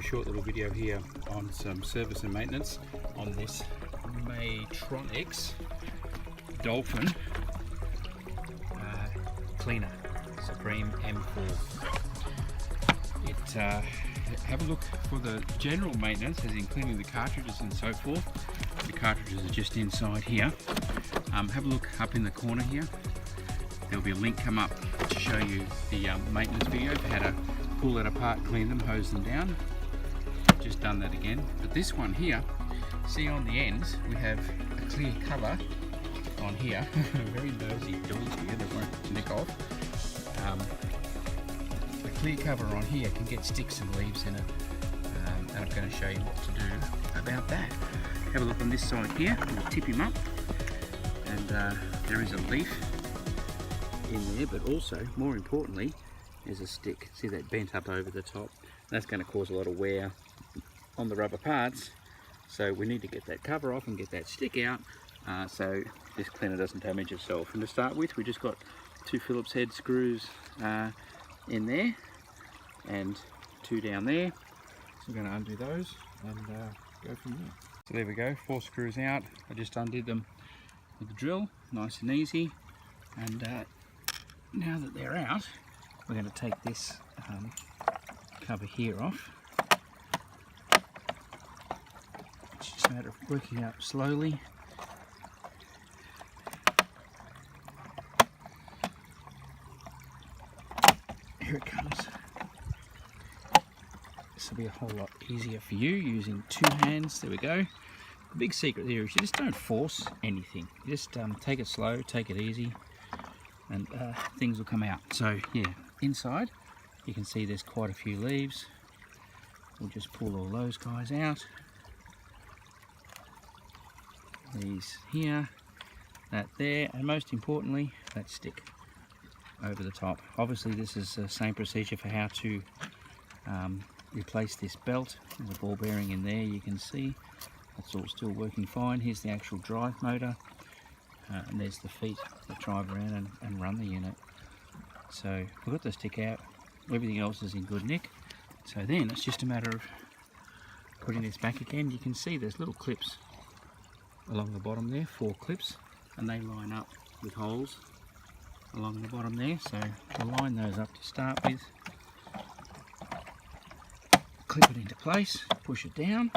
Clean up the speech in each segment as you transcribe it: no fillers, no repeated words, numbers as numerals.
short little video here on some service and maintenance on this Matronics Dolphin cleaner, Supreme M4. Have a look for the general maintenance, as in cleaning the cartridges and so forth. The cartridges are just inside here. Have a look up in the corner here. There'll be a link come up to show you the maintenance video of how to pull it apart, clean them, hose them down. Just done that again. But this one here, see on the ends we have a clear cover on here. Very nosy dogs here that won't nick off. The clear cover on here can get sticks and leaves in it, and I'm going to show you what to do about that. Have a look on this side here. We'll tip him up, and there is a leaf in there, but also more importantly there's a stick. See that bent up over the top? That's going to cause a lot of wear on the rubber parts, so we need to get that cover off and get that stick out so this cleaner doesn't damage itself. And to start with, we just got 2 Phillips head screws in there and 2 down there, so we're going to undo those and go from there. So there we go, 4 screws out. I just undid them with the drill, nice and easy. And now that they're out, we're going to take this cover here off. It's just a matter of working up slowly. Here it comes. This will be a whole lot easier for you using 2 hands. There we go. The big secret here is you just don't force anything. You just take it slow, take it easy, and things will come out. So yeah, inside you can see there's quite a few leaves. We'll just pull all those guys out. These here, that there, and most importantly that stick over the top. Obviously this is the same procedure for how to replace this belt. There's a ball bearing in there, you can see that's all still working fine. Here's the actual drive motor, and there's the feet that drive around and run the unit. So we've got the stick out, everything else is in good nick. So then it's just a matter of putting this back again. You can see there's little clips along the bottom there, 4 clips, and they line up with holes along the bottom there. So we'll line those up to start with, clip it into place, push it down,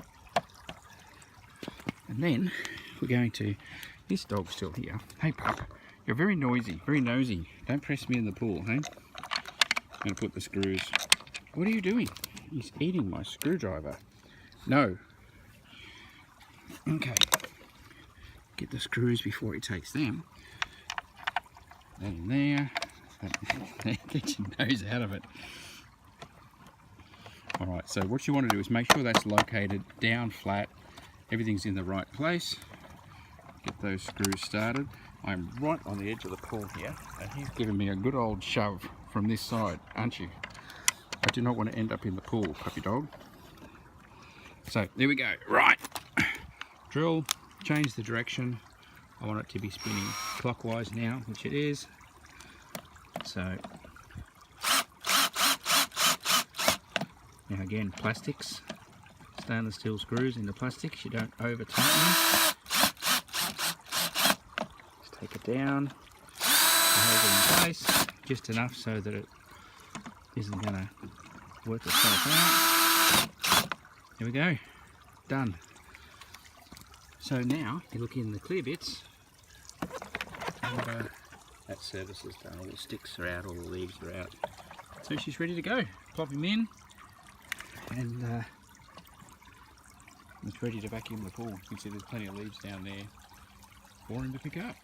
and then we're going to, this dog's still here. Hey pup, you're very noisy, very nosy. Don't press me in the pool, hey? I'm going to put the screws. What are you doing? He's eating my screwdriver. No. Okay. Get the screws before he takes them. That in there. Get your nose out of it. Alright, so what you want to do is make sure that's located down flat. Everything's in the right place. Get those screws started. I'm right on the edge of the pool here, and he's giving me a good old shove from this side, aren't you? I do not want to end up in the pool, puppy dog. So there we go. Right, drill, change the direction. I want it to be spinning clockwise now, which it is. So now again, plastics, stainless steel screws into plastics. You don't over tighten them. Just take it down, hold it in place, just enough so that it isn't going to work itself out. There we go, done. So now you look in the clear bits, and that service is done. All the sticks are out, all the leaves are out. So she's ready to go. Plop him in, and it's ready to vacuum the pool. You can see there's plenty of leaves down there for him to pick up.